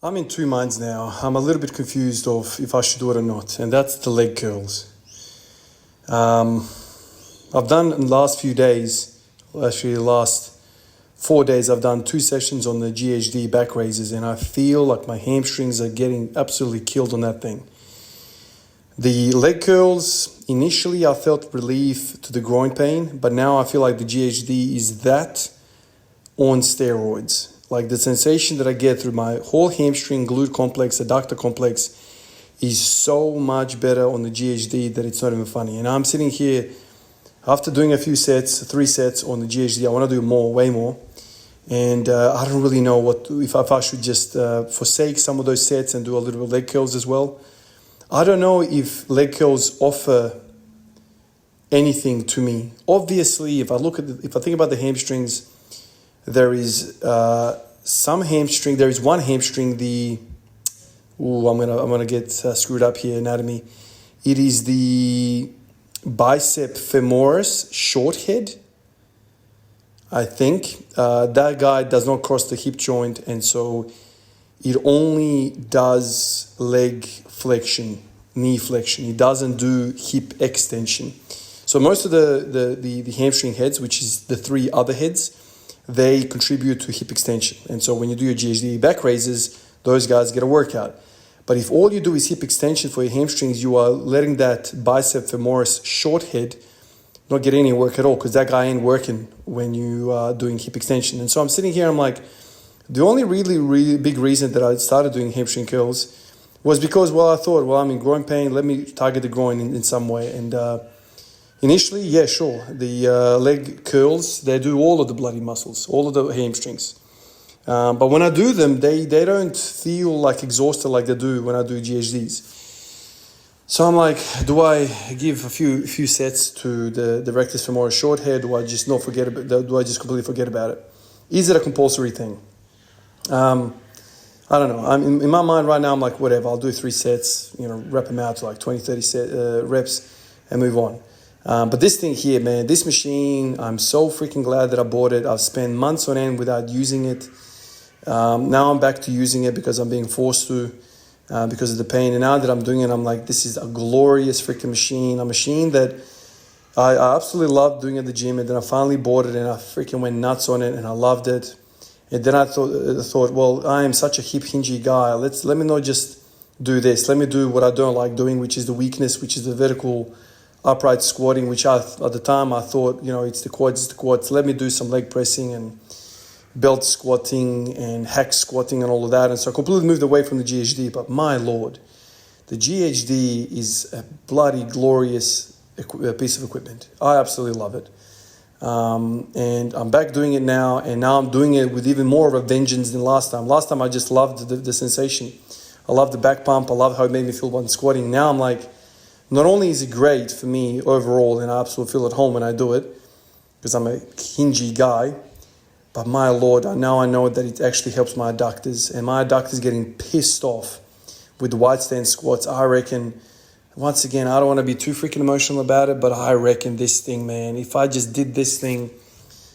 I'm in two minds now. I'm a little bit confused of if I should do it or not, and that's the leg curls. I've done in the last few days, actually the last 4 days, I've done 2 sessions on the GHD back raises, and I feel like my hamstrings are getting absolutely killed on that thing. The leg curls, initially I felt relief to the groin pain, but now I feel like the GHD is that on steroids. Like the sensation that I get through my whole hamstring, glute complex, adductor complex is so much better on the GHD that it's not even funny. And I'm sitting here after doing a few sets, 3 sets on the GHD. I want to do more, way more. And I don't really know if I should just forsake some of those sets and do a little bit of leg curls as well. I don't know if leg curls offer anything to me. Obviously, if I think about the hamstrings, there is some hamstring. There is one hamstring. I'm gonna get screwed up here. Anatomy. It is the bicep femoris short head. I think that guy does not cross the hip joint, and so it only does leg flexion, knee flexion. It doesn't do hip extension. So most of the hamstring heads, which is the 3 other heads, they contribute to hip extension. And so when you do your GHD back raises, those guys get a workout. But if all you do is hip extension for your hamstrings, you are letting that bicep femoris short head not get any work at all, because that guy ain't working when you are doing hip extension. And so I'm sitting here, I'm like, the only really big reason that I started doing hamstring curls was because, I thought, I'm in groin pain, let me target the groin in some way. And initially, yeah, sure. The leg curls, they do all of the bloody muscles, all of the hamstrings. But when I do them, they don't feel like exhausted like they do when I do GHDs. So I'm like, do I give a few sets to the rectus femoris short head? Do I just completely forget about it? Is it a compulsory thing? I don't know. In my mind right now, I'm like, whatever. I'll do 3 sets, rep them out to like 20, 30 reps and move on. But this thing here, man, this machine, I'm so freaking glad that I bought it. I've spent months on end without using it. Now I'm back to using it because I'm being forced to, because of the pain. And now that I'm doing it, I'm like, this is a glorious freaking machine. A machine that I absolutely loved doing at the gym. And then I finally bought it and I freaking went nuts on it and I loved it. And then I thought, well, I am such a hip hingy guy. Let me not just do this. Let me do what I don't like doing, which is the weakness, which is the vertical upright squatting, which at the time I thought, it's the quads. Let me do some leg pressing and belt squatting and hack squatting and all of that. And so I completely moved away from the GHD. But my Lord, the GHD is a bloody glorious piece of equipment. I absolutely love it. And I'm back doing it now. And now I'm doing it with even more of a vengeance than last time. Last time I just loved the sensation. I loved the back pump. I loved how it made me feel when squatting. Now I'm like, not only is it great for me overall, and I absolutely feel at home when I do it, because I'm a hingy guy, but my Lord, now I know that it actually helps my adductors, and my adductors getting pissed off with the wide stance squats. I reckon, once again, I don't want to be too freaking emotional about it, but I reckon this thing, man, if I just did this thing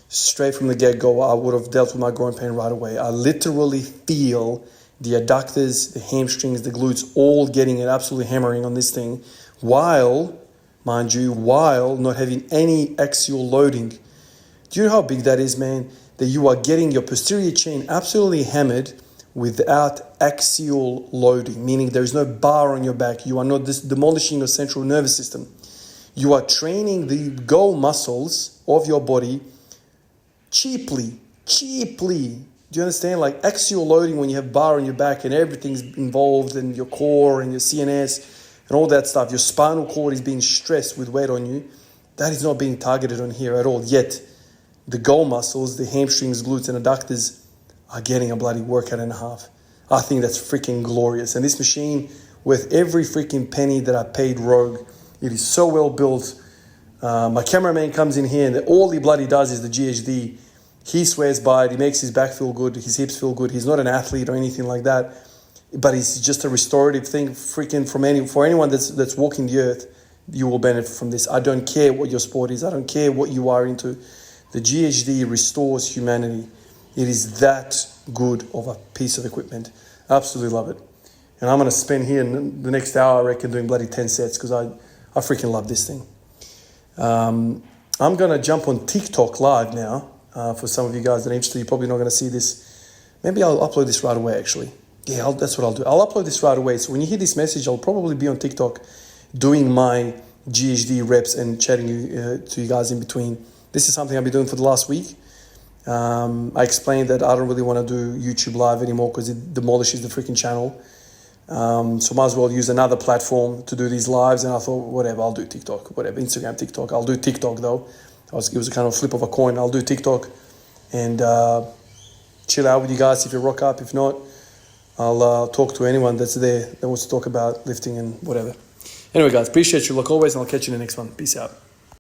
straight from the get-go, I would have dealt with my groin pain right away. I literally feel the adductors, the hamstrings, the glutes, all getting it absolutely hammering on this thing, while not having any axial loading. Do you know how big that is, man? That you are getting your posterior chain absolutely hammered without axial loading, meaning there is no bar on your back. You are not demolishing your central nervous system. You are training the goal muscles of your body cheaply. Do you understand? Like axial loading, when you have bar on your back and everything's involved in your core and your CNS and all that stuff, your spinal cord is being stressed with weight on you. That is not being targeted on here at all. Yet the goal muscles, the hamstrings, glutes, and adductors are getting a bloody workout and a half. I think that's freaking glorious. And this machine, with every freaking penny that I paid Rogue, it is so well built. My cameraman comes in here and all he bloody does is the GHD. He swears by it. He makes his back feel good. His hips feel good. He's not an athlete or anything like that. But it's just a restorative thing. Freaking for anyone that's walking the earth, you will benefit from this. I don't care what your sport is. I don't care what you are into. The GHD restores humanity. It is that good of a piece of equipment. Absolutely love it. And I'm going to spend here in the next hour, I reckon, doing bloody 10 sets because I freaking love this thing. I'm going to jump on TikTok live now. For some of you guys that are interested, you're probably not going to see this. Maybe I'll upload this right away, actually. Yeah, that's what I'll do. I'll upload this right away. So when you hear this message, I'll probably be on TikTok doing my GHD reps and chatting to you guys in between. This is something I've been doing for the last week. I explained that I don't really want to do YouTube Live anymore because it demolishes the freaking channel. So might as well use another platform to do these lives. And I thought, whatever, I'll do TikTok, whatever, Instagram, TikTok. I'll do TikTok though. It was a kind of flip of a coin. I'll do TikTok and chill out with you guys if you rock up. If not, I'll talk to anyone that's there that wants to talk about lifting and whatever. Anyway, guys, appreciate you like always, and I'll catch you in the next one. Peace out.